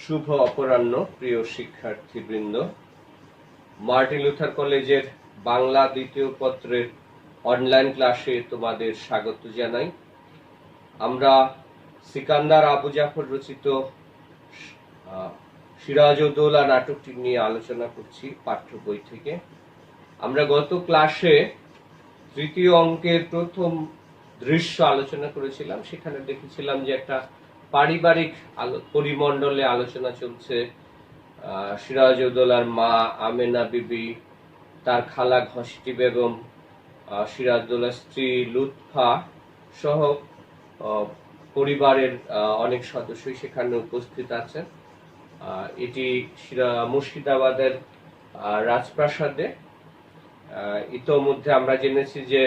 শুভ অপরাহ্ন প্রিয় শিক্ষার্থীবৃন্দ। Martin Luther কলেজের বাংলা দ্বিতীয় পত্রের অনলাইন ক্লাসে তোমাদের স্বাগত জানাই। আমরা সিকান্দার আবু জাফর রচিত সিরাজউদ্দৌলা নাটকটি নিয়ে আলোচনা করছি পাঠ্য বই থেকে। আমরা গত ক্লাসে তৃতীয় অঙ্কের প্রথম দৃশ্য আলোচনা করেছিলাম। সেখানে দেখেছিলাম যে একটা পারিবারিক পরিমণ্ডলে আলোচনা চলছে। সিরাজউদ্দৌলার মা আমেনা বিবি, তার খালা ঘসিটি বেগম, সিরাজউদ্দৌলার স্ত্রী লুৎফা সহ পরিবারের অনেক সদস্যই সেখানে উপস্থিত আছেন। এটি মুর্শিদাবাদের রাজপ্রাসাদে। ইতোমধ্যে আমরা জেনেছি যে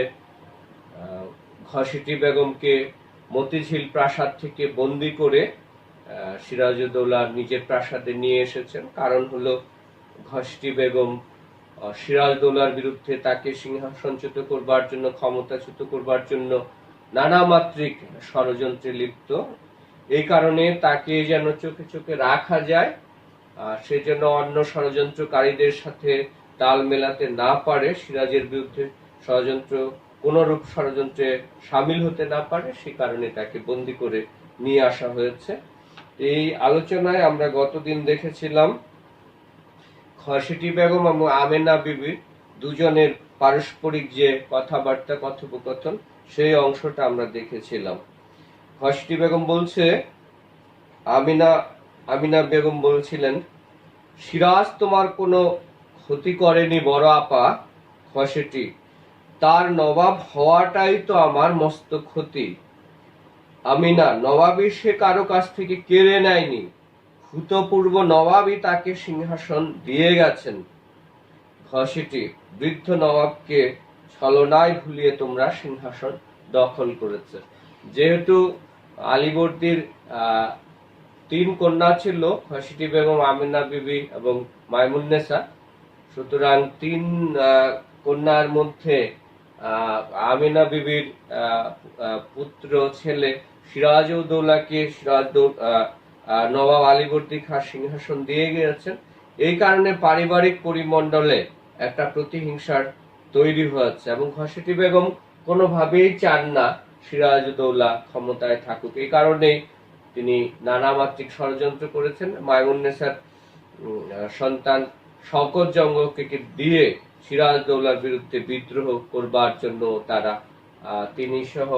ঘসিটি বেগমকে মতিঝিল প্রাসাদ থেকে বন্দী করে সিরাজউদ্দৌলা নিজের প্রাসাদে নিয়ে এসেছেন। কারণ হলো ঘসিটি বেগম সিরাজউদ্দৌলার বিরুদ্ধে তাকে সিংহাসনচ্যুত করবার জন্য, ক্ষমতাচ্যুত করবার জন্য নানা মাত্রিক ষড়যন্ত্রে লিপ্ত। এই কারণে তাকে যেন চোখে চোখে রাখা যায়, সেজন্য অন্য ষড়যন্ত্রকারীদের সাথে তাল মেলাতে না পারে, সিরাজের বিরুদ্ধে কোনরূপ ষড়যন্ত্রে সামিল হতে না পারে, সে কারণে তাকে বন্দী করে নিয়ে আসা হয়েছে। এই আলোচনায় আমরা গতদিন দেখেছিলাম ঘসিটি বেগম এবং আমেনা বিবির দুজনের পারস্পরিক যে কথাবার্তা, কথোপকথন, সেই অংশটা আমরা দেখেছিলাম। ঘসিটি বেগম বলছে, আমিনা বেগম বলছিলেন, সিরাজ তোমার কোনো ক্ষতি করেনি বড় আপা ঘসিটি, তার নবাব হওয়াটাই তো আমার মস্ত ক্ষতি। আমিনা, নবাবী সে কারো কাছ থেকে কেড়ে নেয়নি, ভূতপূর্ব নবাবই তাকে সিংহাসন দিয়ে গেছেন। ঘসিটি, বৃদ্ধ নবাবকে ছলনায় ভুলিয়ে তোমরা সিংহাসন দখল করেছে। যেহেতু আলীবর্দীর 3 কন্যা ছিল, ঘসিটি বেগম, আমিনা বিবি এবং মাইমুন্নেসা, সুতরাং 3 কন্যার মধ্যে আমিনা বিবির পুত্র ছেলে সিরাজউদ্দৌলাকে নবাব আলীবর্দী খাঁ সিংহাসন দিয়ে গিয়েছেন। এই কারণে পারিবারিক পরিমণ্ডলে একটা প্রতিহিংসার তৈরি হয়েছে এবং ঘসিটি বেগম কোনোভাবেই চান না সিরাজউদ্দৌলা ক্ষমতায় থাকুক। এই কারণেই তিনি নানামাত্রিক ষড়যন্ত্র করেছেন। মাইমুন্নেসার সন্তান শওকত জঙ্গকে দিয়ে সিরাজউদ্দৌলার বিরুদ্ধে বিদ্রোহ করবার জন্য তিনি সহ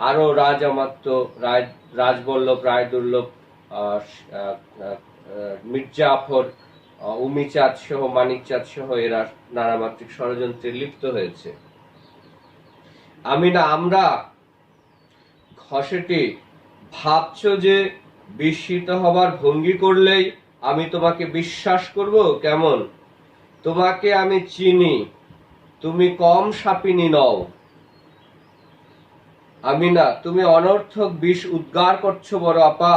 আরো রাজমাত্য, রাজবল্লভ, রায়দুর্লভ, মির্জাফর, উমিচাঁদ সহ, মানিকচাঁদ সহ এরা নানামাত্রিক ষড়যন্ত্রে লিপ্ত হয়েছে। আমরা ঘসিটি, ভাবছো যে বিস্মিত হবার ভঙ্গি করলেই আমি তোমাকে বিশ্বাস করব? কেমন? তোমাকে আমি চিনি, তুমি কম সাপিনী নও। আমিনা, তুমি অনর্থক বিষ উদ্গার করছো বড় আপা।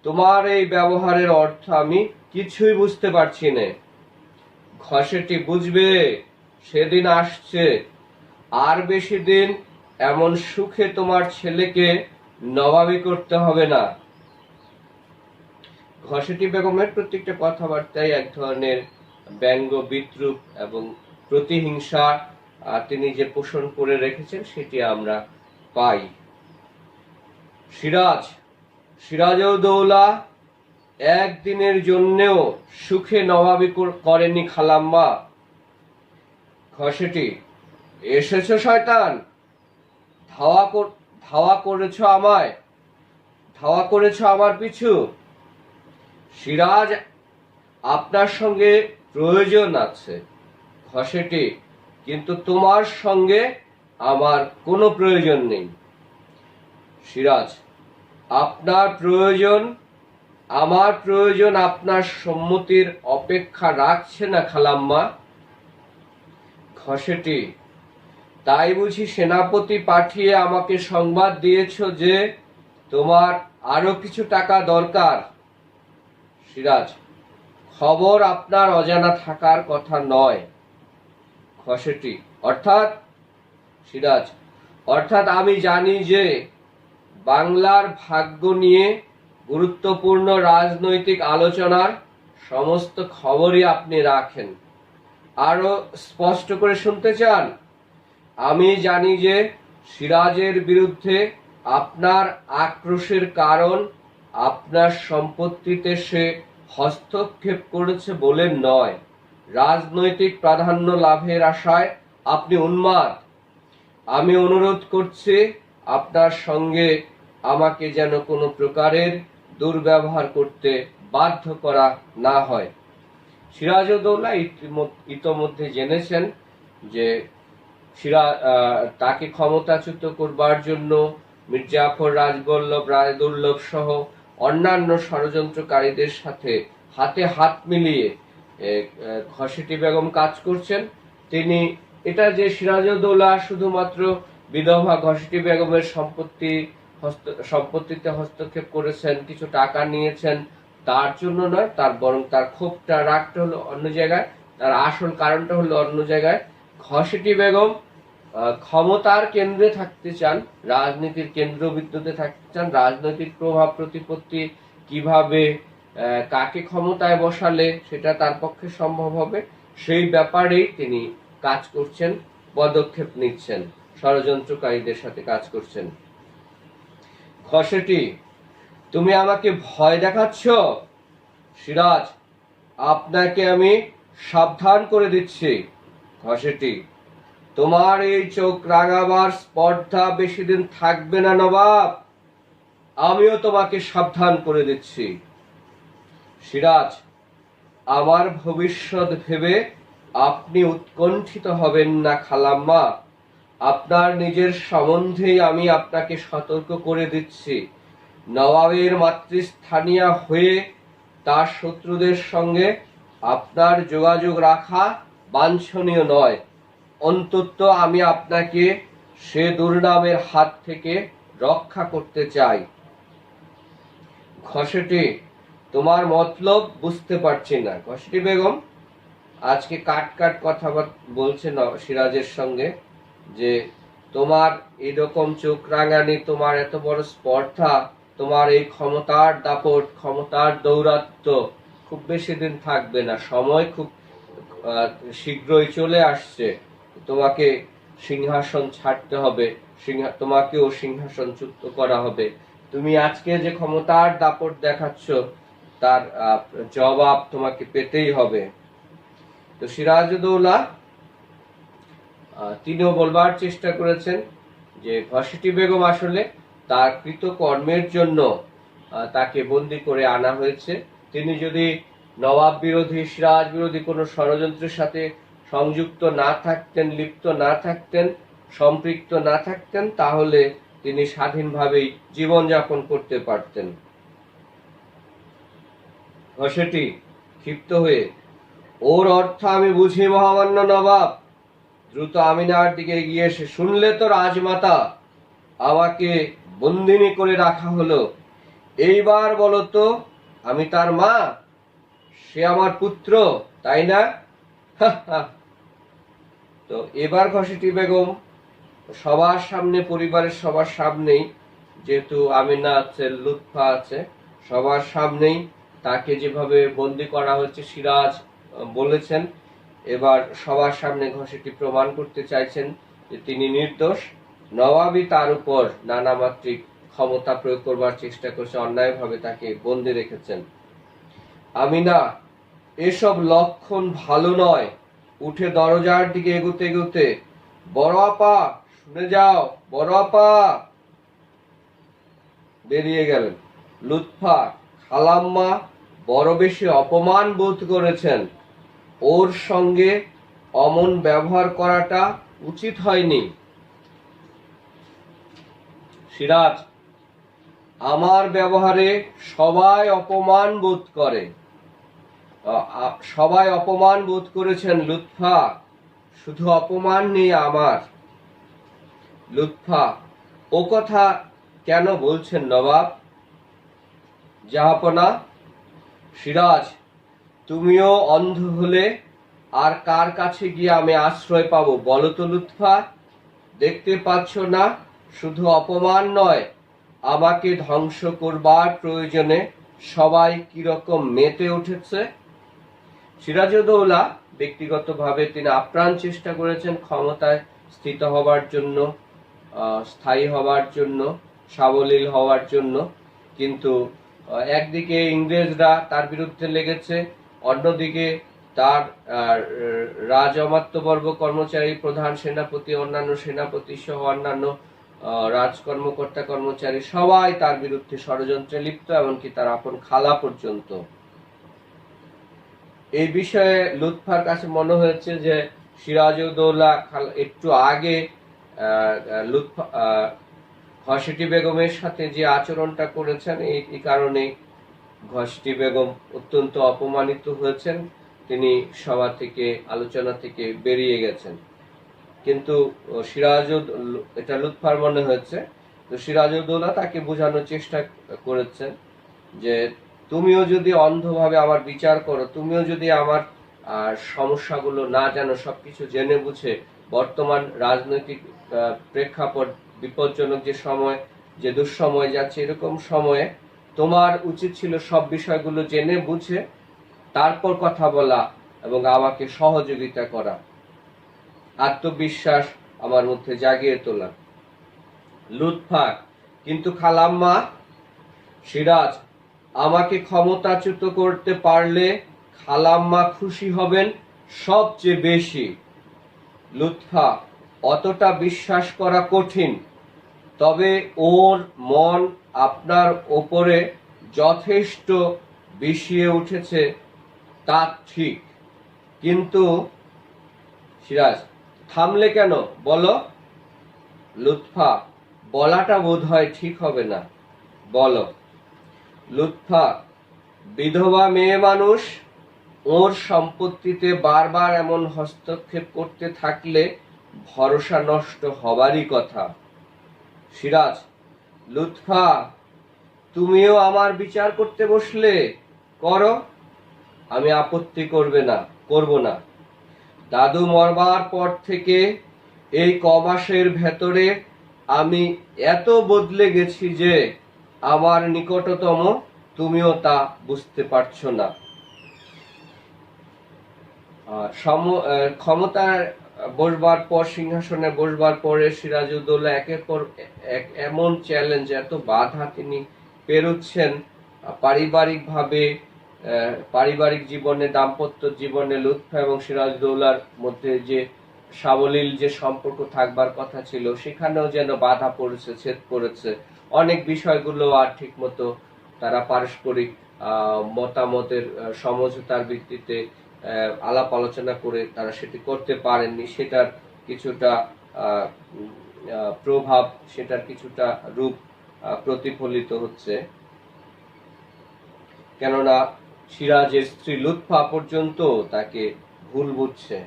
তোমার এই ব্যবহারের অর্থ আমি কিছুই বুঝতে পারছি না। ঘসিটি, বুঝবে, সেদিন আসছে। আর বেশি দিন এমন সুখে তোমার ছেলেকে নবাবী করতে হবে না। ঘসিটি বেগমের প্রত্যেকটা কথাবার্তায় এক ধরনের ব্যঙ্গ, বিদ্রূপ এবং প্রতিহিংসা তিনি যে পোষণ করে রেখেছেন সেটি আমরা পাই। সিরাজউদ্দৌলা একদিনের জন্যেও সুখে নবাবী করেনি খালাম্মা। ঘসিটি, এসেছো শয়তান, ধাওয়া করেছ আমার পিছু। সিরাজ, আপনার সঙ্গে প্রয়োজন আছে ঘসিটি, কিন্তু তোমার সঙ্গে আমার কোনো প্রয়োজন নেই। সিরাজ, আপনার প্রয়োজন, আমার প্রয়োজন আপনার সম্মতির অপেক্ষা রাখছে না খালাম্মা। ঘসিটি, তাই বুঝি সেনাপতি পাঠিয়ে আমাকে সংবাদ দিয়েছ যে তোমার আরো কিছু টাকা দরকার? সিরাজ, খবর আপনার অজানা থাকার কথা নয়। ঘসিটি, অর্থাৎ? সিরাজ, অর্থাৎ আমি জানি যে বাংলার ভাগ্য নিয়ে গুরুত্বপূর্ণ রাজনৈতিক আলোচনার সমস্ত খবরই আপনি রাখেন। আরো স্পষ্ট করে শুনতে চান? আমি জানি যে সিরাজের বিরুদ্ধে আপনার আক্রোশের কারণ আপনার সম্পত্তিতে সে হস্তক্ষেপ করেছে বলে নয়, রাজনৈতিক প্রাধান্য লাভের আশায় আপনি উন্মাদ। আমি অনুরোধ করছি আপনার সঙ্গে আমাকে যেন কোনো প্রকারের দুর্ব্যবহার করতে বাধ্য করা না হয়। সিরাজউদ্দৌলা ইতোমধ্যে জেনেছেন যে তাকে ক্ষমতাচ্যুত করবার জন্য মির্জাফর, রাজবল্লভ, রায়দুর্লভ সহ অন্যান্য ষড়যন্ত্রকারীদের সাথে হাতে হাত মিলিয়ে ঘসেটি বেগম কাজ করছেন। তিনি এটা যে সিরাজউদ্দৌলা শুধুমাত্র বিধবা ঘসেটি বেগমের সম্পত্তিতে হস্তক্ষেপ করেছেন, কিছু টাকা নিয়েছেন, তার জন্য নয়, বরং তার ক্ষোভটা, রাগটা হলো অন্য জায়গায়, তার আসল কারণটা হলো অন্য জায়গায়। ঘসেটি বেগম ক্ষমতার কেন্দ্রে থাকতে চান, রাজনীতির কেন্দ্রবিন্দুতে থাকতে চান। রাজনৈতিক প্রভাব প্রতিপত্তি কিভাবে কাকে ক্ষমতায় বসালে সেটা তার পক্ষে সম্ভব হবে, সেই ব্যাপারেই তিনি কাজ করছেন, পদক্ষেপ নিচ্ছেন, ষড়যন্ত্রকারীদের সাথে কাজ করছেন। ঘসেটি, তুমি আমাকে ভয় দেখাচ্ছ? সিরাজ, আপনাকে আমি সাবধান করে দিচ্ছি। ঘসেটি, তোমার এই চোখ রাঙাবার স্পর্ধা বেশি দিন থাকবে না নবাব, আমিও তোমাকে সাবধান করে দিচ্ছি। সিরাজ, আমার ভবিষ্যৎ ভেবে আপনি উৎকণ্ঠিত হবেন না খালাম্মা। আপনার নিজের সম্বন্ধেই আমি আপনাকে সতর্ক করে দিচ্ছি। নবাবের মাতৃস্থানীয় হয়ে তার শত্রুদের সঙ্গে আপনার যোগাযোগ রাখা বাঞ্ছনীয় নয়। অন্তত আমি আপনাকে সে দুর্নামের হাত থেকে রক্ষা করতে চাই। ঘসেটি, তোমার মতলব বুঝতে পারছি না। ঘসেটি বেগম আজকে কাট কথা বলছে সিরাজের সঙ্গে যে তোমার এরকম চোখ রাঙানি, তোমার এত বড় স্পর্ধা, তোমার এই ক্ষমতার দাপট, ক্ষমতার দৌরাত্ম্য খুব বেশি দিন থাকবে না, সময় খুব শীঘ্রই চলে আসছে, তোমাকে সিংহাসন ছাড়তে হবে, তোমাকেও সিংহাসনচ্যুত করা হবে। তুমি আজকে যে ক্ষমতার দাপট দেখাচ্ছ তার জবাব তোমাকে পেতেই হবে। তো সিরাজউদ্দৌলা তিনিও বলবার চেষ্টা করেছেন যে ঘসেটি বেগম আসলে তার কৃতকর্মের জন্য তাকে বন্দী করে আনা হয়েছে। তিনি যদি নবাব বিরোধী, সিরাজ বিরোধী কোনো ষড়যন্ত্রের সাথে সংযুক্ত না থাকতেন, লিপ্ত না থাকতেন, সম্পৃক্ত না থাকতেন, তাহলে তিনি স্বাধীনভাবেই জীবনযাপন করতে পারতেন। ঘসেটি ক্ষিপ্ত হয়ে, ওর অর্থ আমি বুঝি মহামান্য নবাব। দ্রুত আমিনার দিকে এগিয়ে এসে, শুনলে তো রাজমাতা, আমাকে বন্দিনী করে রাখা হলো। এইবার বলো তো, আমি তার মা, সে আমার পুত্র, তাই না? তো এবার ঘসেটি বেগম সবার সামনে, পরিবারের সবার সামনেই, যেহেতু আমিনা আছে, লুৎফা আছে, সবার সামনেই তাকে যেভাবে বন্দি করা হচ্ছে সিরাজ বলেছেন, এবার সবার সামনে ঘসেটি প্রমাণ করতে চাইছেন যে তিনি নির্দোষ। নবাবই তার উপর নানামাত্রিক ক্ষমতা প্রয়োগ করবার চেষ্টা করছে, অন্যায়ভাবে তাকে বন্দি রেখেছেন। আমিনা, এসব লক্ষণ ভালো নয়। উঠে দরজার দিকে এগুতে এগুতে, বড় আপা শুনে যাও, বড় আপা, বেরিয়ে গেলেন। লুৎফা, খালাম্মা বড় বেশি অপমান বোধ করেছেন, ওর সঙ্গে অমন ব্যবহার করাটা উচিত হয়নি। সিরাজ, আমার ব্যবহারে সবাই অপমান বোধ করে, সবাই অপমান বোধ করেছেন লুৎফা, শুধু অপমান নেই আমার। লুৎফা, ও কথা কেন বলছেন নবাব? জাহাপনা। সিরাজ, তুমিও অন্ধ হলে আর কার কাছে গিয়ে আমি আশ্রয় পাবো বলো তো লুৎফা? দেখতে পাচ্ছ না, শুধু অপমান নয়, আমাকে ধ্বংস করবার প্রয়োজনে সবাই কিরকম মেতে উঠেছে। সিরাজউদ্দৌলা ব্যক্তিগতভাবে তিনি আপ্রাণ চেষ্টা করেছেন ক্ষমতায় স্থিত হবার জন্য, স্থায়ী হবার জন্য, সাবলীল হওয়ার জন্য, কিন্তু একদিকে ইংরেজরা তার বিরুদ্ধে লেগেছে, অন্যদিকে তার রাজমাত্যবর্গ কর্মচারী, প্রধান সেনাপতি, অন্যান্য সেনাপতি সহ অন্যান্য রাজকর্মকর্তা কর্মচারী সবাই তার বিরুদ্ধে ষড়যন্ত্রে লিপ্ত, এমনকি তার আপন খালা পর্যন্ত। এই বিষয়ে লুৎফার কাছে মনে হয়েছে যে সিরাজউদ্দৌলা একটু আগে ঘসেটি বেগমের সাথে যে আচরণটা করেছেন, এই কারণে ঘসেটি বেগম অত্যন্ত অপমানিত হয়েছেন, তিনি সভা থেকে, আলোচনা থেকে বেরিয়ে গেছেন। কিন্তু এটা লুৎফার মনে হয়েছে, তো সিরাজউদ্দৌলা তাকে বোঝানোর চেষ্টা করেছেন যে তুমিও যদি অন্ধভাবে আমার বিচার করো, তুমিও যদি আমার সমস্যাগুলো না জানো, সবকিছু জেনে বুঝে বর্তমান রাজনৈতিক প্রেক্ষাপট, বিপজ্জনক যে সময়, যে দুঃসময় যাচ্ছে, এরকম সময়ে তোমার উচিত ছিল সব বিষয়গুলো জেনে বুঝে তারপর কথা বলা এবং আমাকে সহযোগিতা করা, আত্মবিশ্বাস আমার মধ্যে জাগিয়ে তোলা। লুৎফা কিন্তু খালাম্মা, সিরাজ আমাকে ক্ষমতাচ্যুত করতে পারলে খালাম্মা খুশি হবেন সবচেয়ে বেশি। লুৎফা অতটা বিশ্বাস করা কঠিন, তবে ওর মন আপনার ওপরে যথেষ্ট বিষিয়ে উঠেছে, তা ঠিক। কিন্তু সিরাজ থামলে কেন বলো? লুৎফা বলাটা বোধ হয় ঠিক হবে না, বলো। লুৎফা বিধবা মেয়ে মানুষ, ওর সম্পত্তিতে বারবার এমন হস্তক্ষেপ করতে থাকলে ভরসা নষ্ট হবারই কথা। সিরাজ লুৎফা তুমিও আমার বিচার করতে বসলে, করো, আমি আপত্তি করব না। দাদু মরবার পর থেকে এই কমাসের ভেতরে আমি এত বদলে গেছি যে আমার নিকটতম তুমিও তা বুঝতে পারছো না। ক্ষমতার বসবার পর, সিংহাসনে বসবার পরে সিরাজউদ্দৌলা একের পর এক এমন চ্যালেঞ্জ, এত বাধা তিনি পেরোচ্ছেন পারিবারিক জীবনে, দাম্পত্য জীবনে। লুৎফা এবং সিরাজউদ্দৌলার মধ্যে যে সাবলীল যে সম্পর্ক থাকবার কথা ছিল, সেখানেও যেন বাধা পড়েছে, ছেদ পড়েছে। অনেক বিষয়গুলো আর ঠিক মতো তারা পারস্পরিক মতামতের সমঝোতার ভিত্তিতে আলাপ আলোচনা করে তারা সেটি করতে পারেননি। সেটার কিছুটা প্রভাব, সেটার কিছুটা রূপ প্রতিফলিত হচ্ছে। কেননা সিরাজের স্ত্রী লুৎফা পর্যন্ত তাকে ভুল বুঝছে।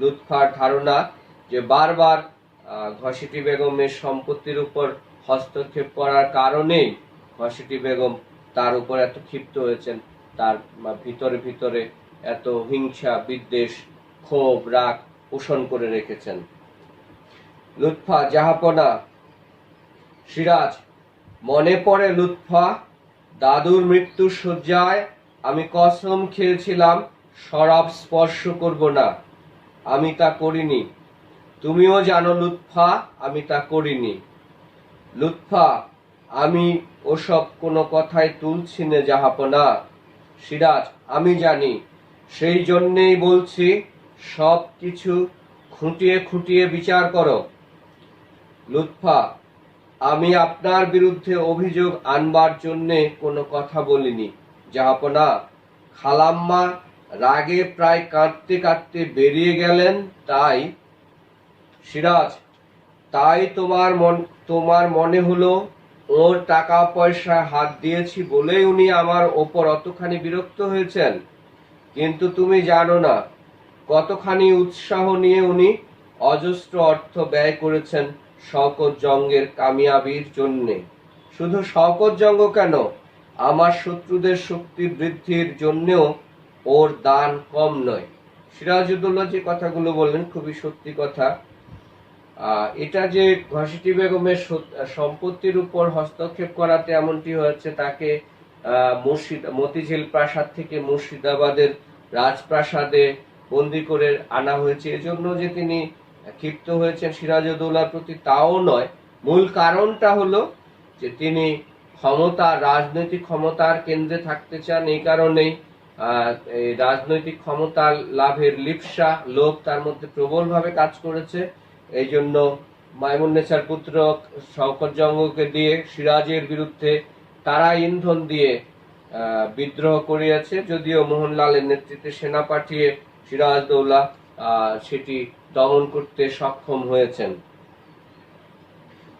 লুৎফার ধারণা যে বারবার ঘসেটি বেগমের সম্পত্তির উপর হস্তক্ষেপ করার কারণেই ঘসেটি বেগম তার উপর এত ক্ষিপ্ত হয়েছেন, তার ভিতরে ভিতরে এত হিংসা, বিদ্বেষ, ক্ষোভ, রাগ পোষণ করে রেখেছেন। লুৎফা জাহাপনা। সিরাজ মনে পড়ে লুৎফা, দাদুর মৃত্যুর শয্যায় আমি কসম খেয়েছিলাম শরাব স্পর্শ করব না। আমি তা করিনি। তুমিও জানো লুৎফা, আমি তা করিনি। লুৎফা আমি ওসব কোনো কথাই তুলছি না জাহাপনা। সিরাজ আমি জানি, সেই জন্যেই বলছি সব কিছু খুঁটিয়ে খুঁটিয়ে বিচার করো। লুৎফা আমি আপনার বিরুদ্ধে অভিযোগ আনবার জন্যে কোনো কথা বলিনি জাহাপনা। খালাম্মা রাগে প্রায় কাঁদতে কাঁদতে বেরিয়ে গেলেন, তাই। সিরাজ তাই তোমার মনে হলো ওর টাকা পয়সা হাত দিয়েছি বলেই উনি আমার ওপর অতখানি বিরক্ত হয়েছেন? কিন্তু তুমি জানো না কতখানি উৎসাহ নিয়ে উনি অজস্র অর্থ ব্যয় করেছেন শওকত জঙ্গের কামিয়াবির জন্যে। শুধু শওকত জঙ্গ কেন, আমার শত্রুদের শক্তি বৃদ্ধির জন্যেও ওর দান কম নয়। সিরাজউদ্দৌলা যে কথাগুলো বললেন খুবই সত্যি কথা। এটা যে ঘসেটি বেগমের সম্পত্তির উপর হস্তক্ষেপ করাতে এমনটি হয়েছে, তাকে মতিঝিল প্রাসাদ থেকে মুর্শিদাবাদের রাজপ্রাসাদে বন্দি করে আনা হয়েছে এজন্য যে তিনি ক্ষিপ্ত হয়েছেন সিরাজউদ্দৌলার প্রতি, তাও নয়। মূল কারণটা হলো যে তিনি রাজনৈতিক ক্ষমতার কেন্দ্রে থাকতে চান। এই কারণেই এই রাজনৈতিক ক্ষমতা লাভের লিপ্সা, লোভ তার মধ্যে প্রবলভাবে কাজ করেছে। এই জন্য মাইমুন্নেছার পুত্র শওকত জঙ্গকে দিয়ে সিরাজের বিরুদ্ধে তারা ইন্ধন দিয়ে বিদ্রোহ করিয়াছে, যদিও মোহনলালের নেতৃত্বে সেনা পাঠিয়ে সিরাজউদ্দৌলা সেটি দমন করতে সক্ষম হয়েছেন।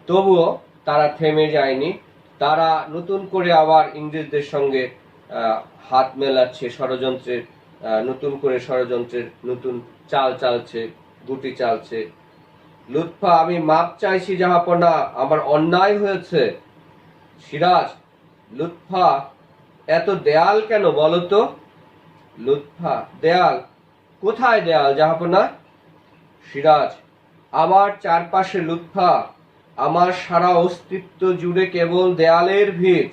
তবুও তারা থেমে যায়নি, তারা নতুন করে আবার ইংরেজদের সঙ্গে হাত মেলাচ্ছে, নতুন করে ষড়যন্ত্রের নতুন চাল চালছে, গুটি চালছে। লুৎফা, আমি মাপ চাইছি জাহাপনা, আমার অন্যায় হয়েছে। সিরাজ, লুৎফা, এত দেয়াল কেন বলো তো? লুৎফা, দেয়াল? কোথায় দেয়াল জাহাপনা? সিরাজ, আমার চারপাশে লুৎফা, আমার সারা অস্তিত্ব জুড়ে কেবল দেয়ালের ভিড়।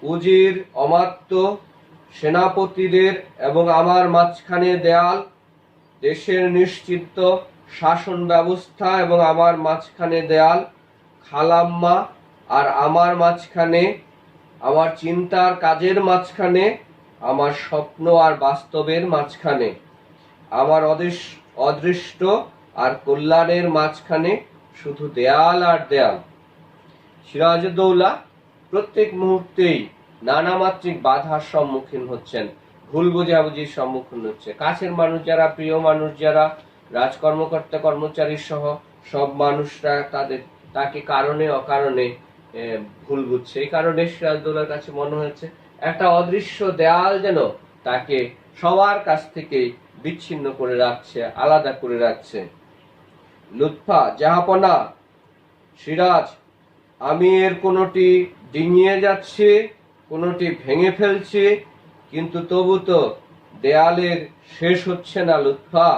উজির, অমাত্য, সেনাপতিদের এবং আমার মাঝখানে দেয়াল, দেশের নিশ্চিত শাসন ব্যবস্থা এবং আমার মাঝখানে দেয়াল, খালাম্মা আর আমার মাঝখানে, আমার চিন্তার কাজের মাঝখানে, আমার স্বপ্ন আর বাস্তবের মাঝখানে, আমার অদৃষ্ট আর কল্যাণের মাঝখানে শুধু দেয়াল আর দেয়াল। সিরাজউদ্দৌলা প্রত্যেক মুহূর্তেই নানামাত্রিক বাধার সম্মুখীন হচ্ছেন, ভুল বোঝাবুঝির সম্মুখীন হচ্ছে। কাছের মানুষ যারা, প্রিয় মানুষ যারা, রাজকর্মকর্তা কর্মচারী সহ সব মানুষরা তাকে কারণে অকারণে ভুল বুঝছে। এই কারণে সিরাজউদ্দৌলার কাছে মনে হয়েছে একটা অদৃশ্য দেয়াল যেন তাকে সবার কাছ থেকে বিচ্ছিন্ন করে রাখছে, আলাদা করে রাখছে। লুৎফা, জাহাপনা, সিরাজ, আমি এর কোনোটি ডিঙিয়ে যাচ্ছে, কোনোটি ভেঙে ফেলছি, কিন্তু তবু তো দেয়ালের শেষ হচ্ছে না। লুৎফা,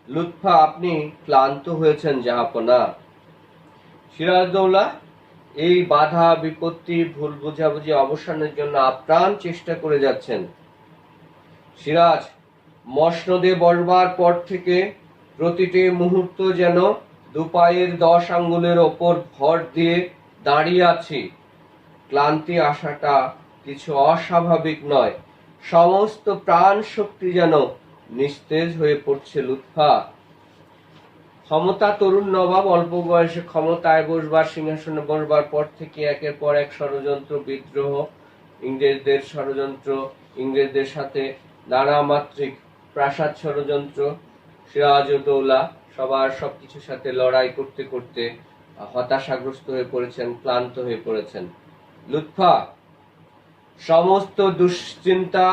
লুৎফা, আপনি ক্লান্ত হয়েছেন জাহাপনা। সিরাজউদ্দৌলা এই বাধা বিপত্তি, ভুল বোঝাবুঝি অবসানের জন্য আপ্রাণ চেষ্টা করে যাচ্ছেন। সিরাজ, মসনদে বসবার পর থেকে প্রতিটি মুহূর্ত যেন দুপায়ের 10 আঙ্গুলের ওপর ভর দিয়ে দাঁড়িয়ে আছি। ক্লান্তি আসাটা কিছু অস্বাভাবিক নয়, সমস্ত প্রাণ শক্তি যেন নিস্তেজ হয়ে পড়ছে। লুৎফা, ক্ষমতা তরুণ নবাব অল্প বয়সে ক্ষমতায় বসবার, সিংহাসনে বসবার পর থেকে একের পর এক ষড়যন্ত্র, বিদ্রোহ, ইংরেজদের ষড়যন্ত্র, ইংরেজদের সাথে নানামাত্রিক প্রাসাদ ষড়যন্ত্র, সিরাজউদ্দৌলা সবার সবকিছুর সাথে লড়াই করতে করতে হতাশাগ্রস্ত হয়ে পড়েছেন, ক্লান্ত হয়ে পড়েছেন। লুৎফা, সমস্ত দুশ্চিন্তা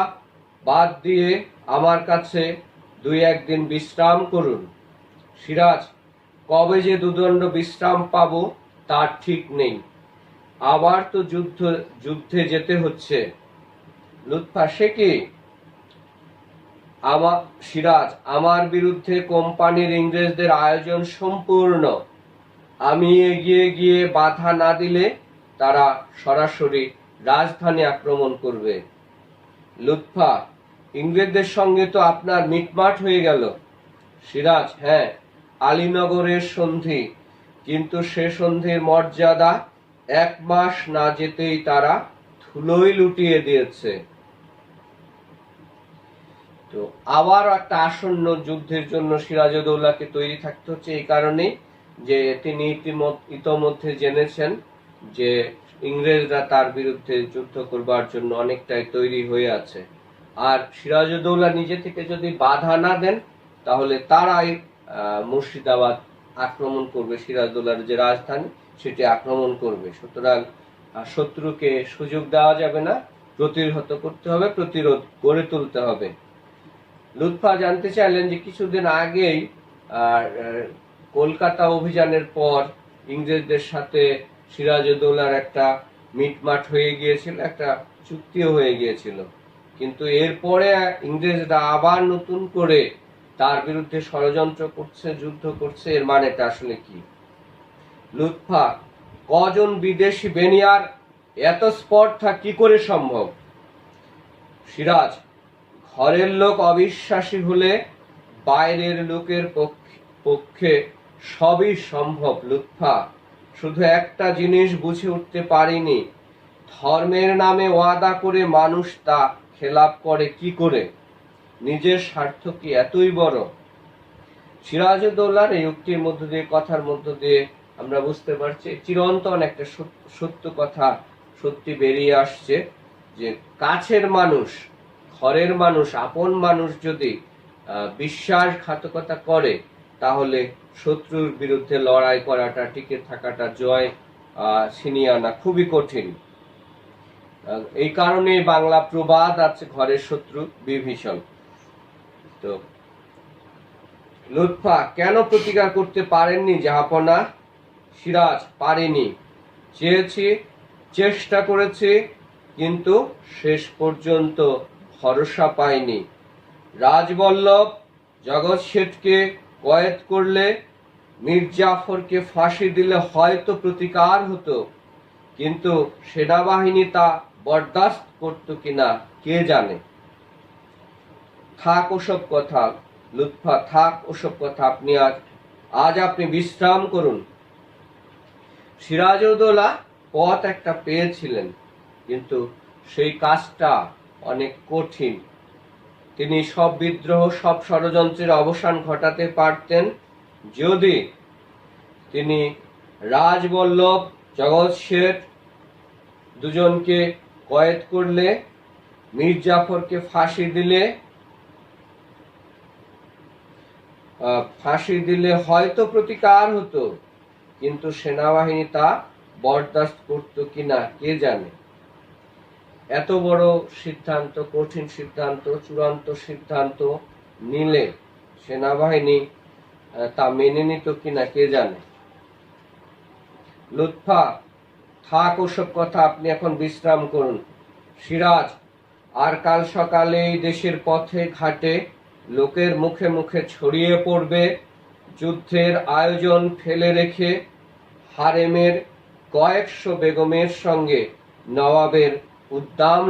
বাদ দিয়ে আমার কাছে 2-1 দিন বিশ্রাম করুন। সিরাজ, কবে যে দুদণ্ড বিশ্রাম পাবো তার ঠিক নেই, আবার তো যুদ্ধে যেতে হচ্ছে। লুৎফা, সে কি? সিরাজ, আমার বিরুদ্ধে কোম্পানির ইংরেজদের আয়োজন সম্পূর্ণ। আমি এগিয়ে গিয়ে বাধা না দিলে তারা সরাসরি রাজধানী আক্রমণ করবে। লুৎফা, ইংরেজদের সঙ্গে তো আপনার মিটমাট হয়ে গেল। সিরাজ, হ্যাঁ, আলীনগরের সন্ধি, কিন্তু সে সন্ধির মর্যাদা 1 মাস না যেতেই তারা ধুলোয় লুটিয়ে দিয়েছে। তো আবার একটা আসন্ন যুদ্ধের জন্য সিরাজউদ্দৌলাকে তৈরি থাকতে হচ্ছে, এই কারণেই যে তিনি ইতোমধ্যে জেনেছেন যে ইংরেজরা তার বিরুদ্ধে যুদ্ধ করবার জন্য অনেকটাই তৈরি হয়ে আছে। আর সিরাজউদ্দৌলা নিজে থেকে যদি বাধা না দেন তাহলে তারাই মুর্শিদাবাদ আক্রমণ করবে, সিরাজউদ্দৌলার যে রাজধানী সেটি আক্রমণ করবে। সুতরাং শত্রুকে সুযোগ দেওয়া যাবে না, প্রতিহত করতে হবে, প্রতিরোধ গড়ে তুলতে হবে। লুৎফা জানতে চাইলেন যে কিছুদিন আগেই কলকাতা অভিযানের পর ইংরেজদের সাথে সিরাজউদ্দৌলার একটা মিটমাট হয়ে গিয়েছিল, একটা চুক্তিও হয়ে গিয়েছিল, কিন্তু এরপরে ইংরেজরা আবার নতুন করে তার বিরুদ্ধে ষড়যন্ত্র করছে, যুদ্ধ করছে, এর মানেটা আসলে কি? লুৎফা, কজন বিদেশি বেনিয়ার এত স্পর্ধা কি করে সম্ভব? সিরাজ, ঘরের লোক অবিশ্বাসী হলে বাইরের লোকের পক্ষে সবই সম্ভব। লুৎফা, শুধু একটা জিনিস বুঝে উঠতে পারিনি, ধর্মের নামে ওয়াদা করে মানুষ তা খেলাপ করে কি করে? নিজের স্বার্থ কি এতই বড়? সিরাজউদ্দৌলার এই উক্তির মধ্য দিয়ে, কথার মধ্য দিয়ে আমরা বুঝতে পারছি চিরন্তন একটা সত্য কথা সত্যি বেরিয়ে আসছে, যে কাছের মানুষ, ঘরের মানুষ, আপন মানুষ যদি বিশ্বাসঘাতকতা করে, তাহলে শত্রুর বিরুদ্ধে লড়াই করাটা, টিকে থাকাটা, জয় ছিনিয়ে আনা খুবই কঠিন। এই কারণে বাংলা প্রবাদ আছে, ঘরের শত্রু বিভীষণ। তো লুৎফা, কেন প্রতিকার করতে পারেননি জাহাপনা? সিরাজ, পারিনি, চেয়েছি, চেষ্টা করেছি, কিন্তু শেষ পর্যন্ত ভরসা পাইনি। রাজবল্লভ জগৎ শেঠকে কয়েদ করলে, মীর জাফরকে ফাঁসি দিলে হয়তো প্রতিকার হতো, কিন্তু সেনাবাহিনী তা বরদাস্ত করতো কিনা কে জানে। থাক ওসব কথা লুৎফা, থাক ওসব কথা, আজ আপনি বিশ্রাম করুন। সিরাজউদ্দৌলা পথ একটা পেয়েছিলেন, কিন্তু সেই কাজটা অনেক কঠিন। তিনি সব বিদ্রোহ, সব ষড়যন্ত্রের অবসান ঘটাতে পারতেন যদি তিনি রাজবল্লভ, জগৎ শেঠ দুজনকে কয়েদ করলে, মীর জাফরকে ফাঁসি দিলে হয়তো প্রতিকার হতো, কিন্তু সেনাবাহিনী তা বরদাস্ত করতো কিনা কে জানে। এত বড় সিদ্ধান্ত, কঠিন সিদ্ধান্ত, চূড়ান্ত সিদ্ধান্ত নিলে সেনাবাহিনী তা মেনে নিত কিনা কে জানে। লুৎফা, থাক ওসব কথা, আপনি এখন বিশ্রাম করুন। সিরাজ, আর কাল সকালে এই দেশের পথে ঘাটে লোকের মুখে মুখে ছড়িয়ে পড়বে যুদ্ধের আয়োজন ফেলে রেখে হারেমের কয়েকশো বেগমের সঙ্গে নবাবের উদ্দাম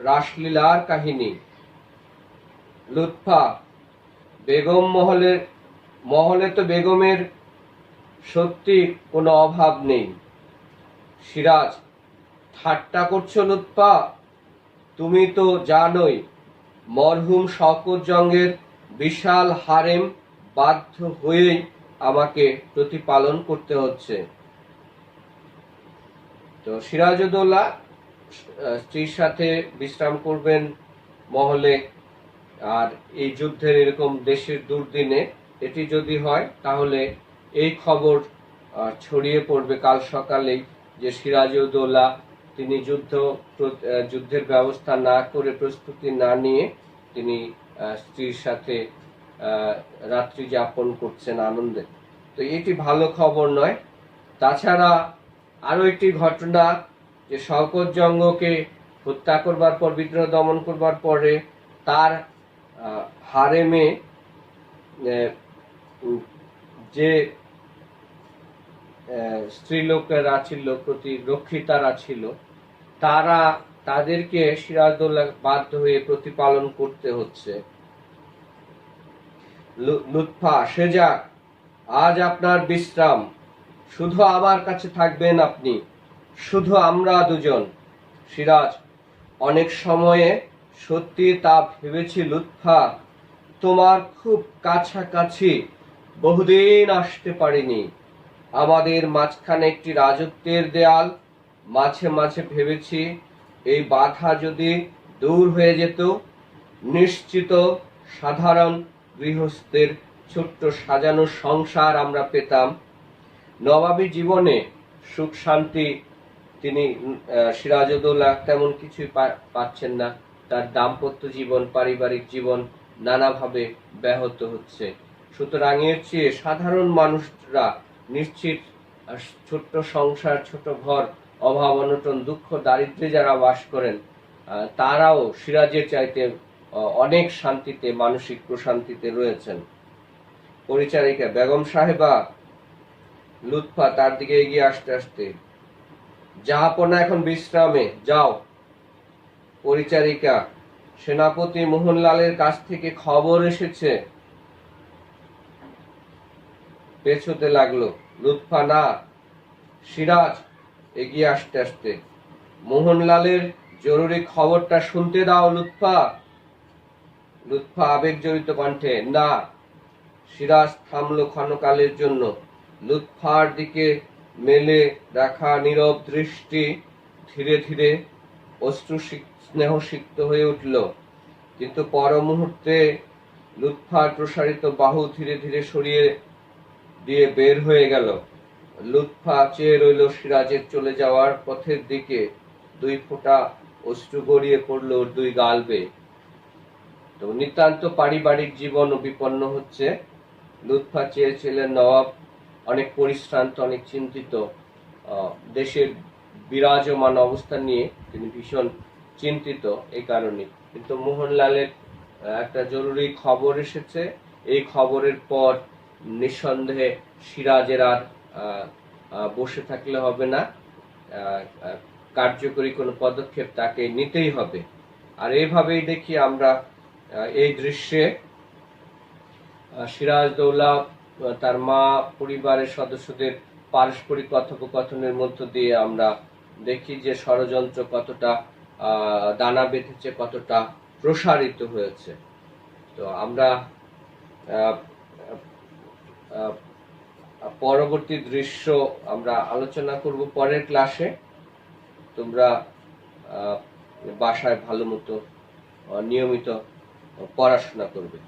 রাসলীলার কাহিনী। লুৎফা, বেগম মহলে তো বেগমের সত্যি কোনো অভাব নেই। সিরাজ, ঠাট্টা করছো লুৎফা? তুমি তো জানোই মরহুম শওকত জংয়ের বিশাল হারেম বাধ্য হয়েই আমাকে প্রতিপালন করতে হচ্ছে। তো সিরাজউদ্দৌলা স্ত্রীর সাথে বিশ্রাম করবেন মহলে, আর এই যুদ্ধের এরকম দেশের দুর্দিনে এটি যদি হয়, তাহলে এই খবর ছড়িয়ে পড়বে কাল সকালেই যে সিরাজউদ্দৌলা তিনি যুদ্ধের ব্যবস্থা না করে, প্রস্তুতি না নিয়ে তিনি স্ত্রীর সাথে রাত্রি যাপন করছেন আনন্দে। তো এটি ভালো খবর নয়। তাছাড়া আরো একটি ঘটনা, যে শওকত জংকে হত্যা করবার পর, বিদ্রোহ দমন করবার পরে তার হারেমে যে স্ত্রীলোকেরা ছিল, প্রতিরক্ষিতারা ছিল, তাদেরকে সিরাজউদ্দৌলা বাধ্য হয়ে প্রতিপালন করতে হচ্ছে। লুৎফা, সে যাক, আজ আপনার বিশ্রাম, শুধু আমার কাছে থাকবেন আপনি, শুধু আমরা দুজন। সিরাজ, অনেক সময়ে সত্যি তা ভেবেছি লুৎফা, তোমার খুব কাছাকাছি বহুদিন আসতে পারিনি। আমাদের মাঝখানে একটি রাজত্বের দেয়াল, মাঝে মাঝে ভেবেছি এই বাধা যদি দূর হয়ে যেত, নিশ্চিত সাধারণ গৃহস্থের ছোট্ট সাজানো সংসার আমরা পেতাম। নবাবী জীবনে সুখ শান্তি তিনি সিরাজউদ্দৌলা তেমন কিছুই পাচ্ছেন না। তার দাম্পত্য জীবন, পারিবারিক জীবন নানাভাবে ব্যাহত হচ্ছে। সুতরাং এর চেয়ে সাধারণ মানুষরা নিশ্চিত ছোট্ট সংসার, ছোট ঘর, অভাব অনটন, দুঃখ দারিদ্র্যে যারা বাস করেন, তারাও সিরাজের চাইতে অনেক শান্তিতে, মানসিক প্রশান্তিতে রয়েছেন। পরিচারিকা বেগম সাহেবা লুৎফা তার দিকে এগিয়ে আসতে আসতে, জাহাপনা এখন বিশ্রামে যাও। পরিচারিকা, সেনাপতি মোহনলালের কাছ থেকে খবর এসেছে। পেছোতে লাগলো। লুৎফা না, সিরাজ এগিয়ে আসতে আসতে, মোহনলালের জরুরি খবরটা শুনতে দাও লুৎফা। লুৎফা আবেগ জড়িত কণ্ঠে, না। সিরাজ থামলো ক্ষণকালের জন্য। লুৎফার দিকে মেলে রাখা নীরব দৃষ্টি ধীরে ধীরে অশ্রু স্নেহসিক্ত হয়ে উঠল। কিন্তু পর মুহূর্তে লুৎফার প্রসারিত বাহু ধীরে ধীরে সরিয়ে দিয়ে বের হয়ে গেল। লুৎফা চেয়ে রইল সিরাজের চলে যাওয়ার পথের দিকে। দুই ফোঁটা অশ্রু গড়িয়ে পড়ল ওর দুই গাল বেয়ে। তো নিতান্ত পারিবারিক জীবন বিপন্ন হচ্ছে। লুৎফা চেয়েছিলেন নবাব অনেক পরিশ্রান্ত, অনেক চিন্তিত, দেশের বিরাজমান অবস্থা নিয়ে তিনি ভীষণ চিন্তিত এই কারণে। কিন্তু মোহনলালের একটা জরুরি খবর এসেছে। এই খবরের পর নিঃসন্দেহে সিরাজের আর বসে থাকলে হবে না, কার্যকরী কোনো পদক্ষেপ তাকে নিতেই হবে। আর এইভাবেই দেখি আমরা এই দৃশ্যে সিরাজদৌল্লা তার মা, পরিবারের সদস্যদের পারস্পরিক কথোপকথনের মধ্য দিয়ে আমরা দেখি যে ষড়যন্ত্র কতটা দানা বেঁধেছে, কতটা প্রসারিত হয়েছে। তো আমরা পরবর্তী দৃশ্য আমরা আলোচনা করব পরের ক্লাসে। তোমরা বাসায় ভালো মতো নিয়মিত পড়াশোনা করবে।